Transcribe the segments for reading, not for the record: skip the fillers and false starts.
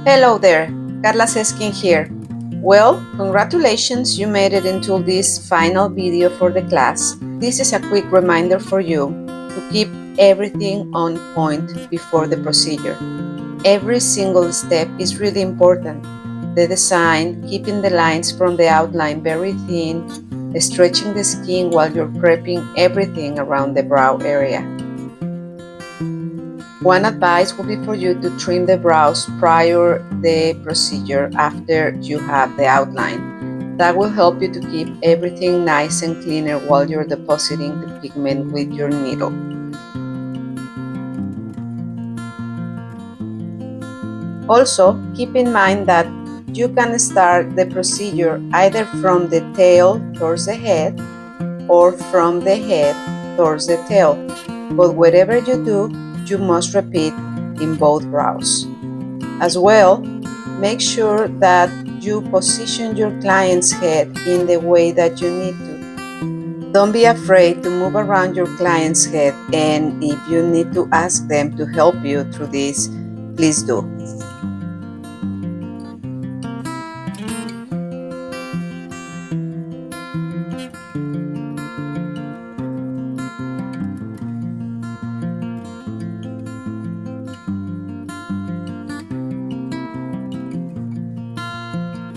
Hello there, Carla Seskin here. Well, congratulations, you made it into this final video for the class. This is a quick reminder for you to keep everything on point before the procedure. Every single step is really important. The design, keeping the lines from the outline very thin, stretching the skin while you're prepping everything around the brow area. One advice would be for you to trim the brows prior the procedure after you have the outline. That will help you to keep everything nice and cleaner while you're depositing the pigment with your needle. Also, keep in mind that you can start the procedure either from the tail towards the head or from the head towards the tail, but whatever you do, you must repeat in both brows. As well, make sure that you position your client's head in the way that you need to. Don't be afraid to move around your client's head, and if you need to ask them to help you through this, please do.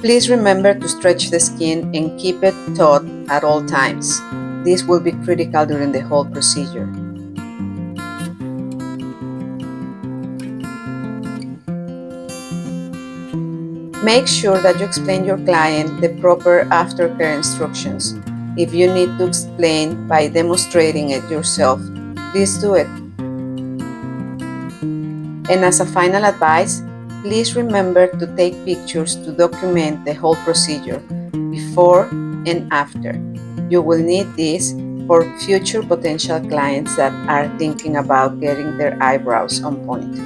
Please remember to stretch the skin and keep it taut at all times. This will be critical during the whole procedure. Make sure that you explain your client the proper aftercare instructions. If you need to explain by demonstrating it yourself, please do it. And as a final advice, please remember to take pictures to document the whole procedure, before and after. You will need this for future potential clients that are thinking about getting their eyebrows on point.